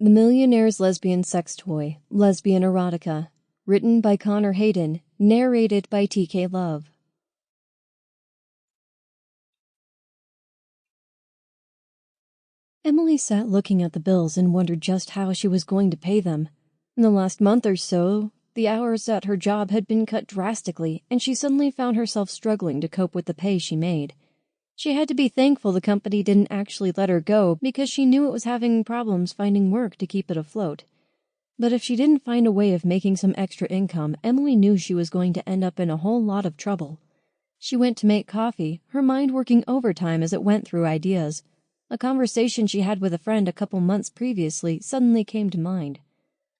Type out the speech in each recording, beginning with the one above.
The Millionaire's Lesbian Sex Toy, Lesbian Erotica. Written by Hayden. Narrated by TK Love. Emily sat looking at the bills and wondered just how she was going to pay them. In the last month or so, the hours at her job had been cut drastically, and she suddenly found herself struggling to cope with the pay she made. She had to be thankful the company didn't actually let her go because she knew it was having problems finding work to keep it afloat. But if she didn't find a way of making some extra income, Emily knew she was going to end up in a whole lot of trouble. She went to make coffee, her mind working overtime as it went through ideas. A conversation she had with a friend a couple months previously suddenly came to mind.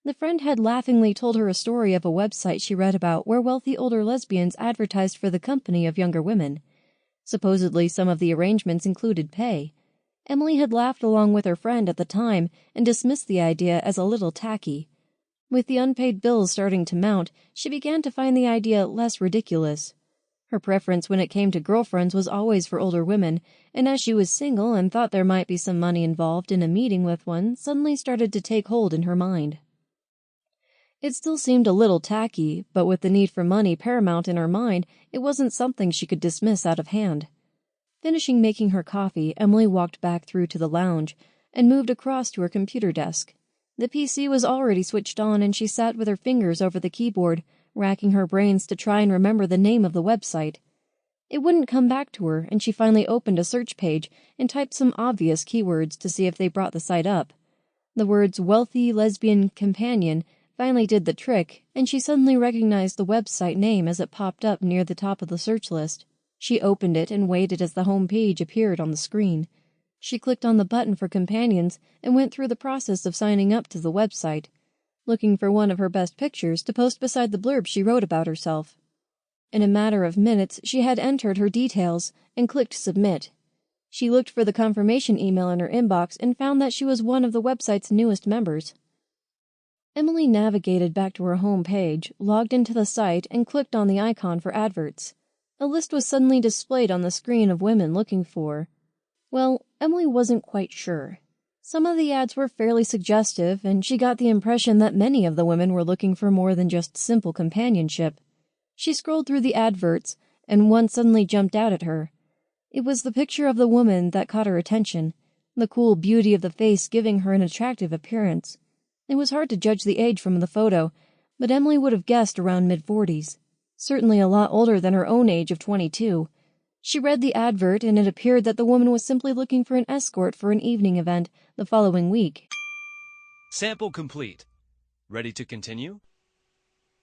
The friend had laughingly told her a story of a website she read about where wealthy older lesbians advertised for the company of younger women. Supposedly, some of the arrangements included pay. Emily had laughed along with her friend at the time and dismissed the idea as a little tacky. With the unpaid bills starting to mount, she began to find the idea less ridiculous. Her preference when it came to girlfriends was always for older women, and as she was single and thought there might be some money involved in a meeting with one, suddenly started to take hold in her mind. It still seemed a little tacky, but with the need for money paramount in her mind, it wasn't something she could dismiss out of hand. Finishing making her coffee, Emily walked back through to the lounge and moved across to her computer desk. The PC was already switched on and she sat with her fingers over the keyboard, racking her brains to try and remember the name of the website. It wouldn't come back to her, and she finally opened a search page and typed some obvious keywords to see if they brought the site up. The words "wealthy lesbian companion" finally did the trick, and she suddenly recognized the website name as it popped up near the top of the search list. She opened it and waited as the home page appeared on the screen. She clicked on the button for companions and went through the process of signing up to the website, looking for one of her best pictures to post beside the blurb she wrote about herself. In a matter of minutes, she had entered her details and clicked submit. She looked for the confirmation email in her inbox and found that she was one of the website's newest members. Emily navigated back to her home page, logged into the site, and clicked on the icon for adverts. A list was suddenly displayed on the screen of women looking for... Well, Emily wasn't quite sure. Some of the ads were fairly suggestive, and she got the impression that many of the women were looking for more than just simple companionship. She scrolled through the adverts, and one suddenly jumped out at her. It was the picture of the woman that caught her attention, the cool beauty of the face giving her an attractive appearance. It was hard to judge the age from the photo, but Emily would have guessed around mid-40s. Certainly a lot older than her own age of 22. She read the advert, and it appeared that the woman was simply looking for an escort for an evening event the following week. Sample complete. Ready to continue?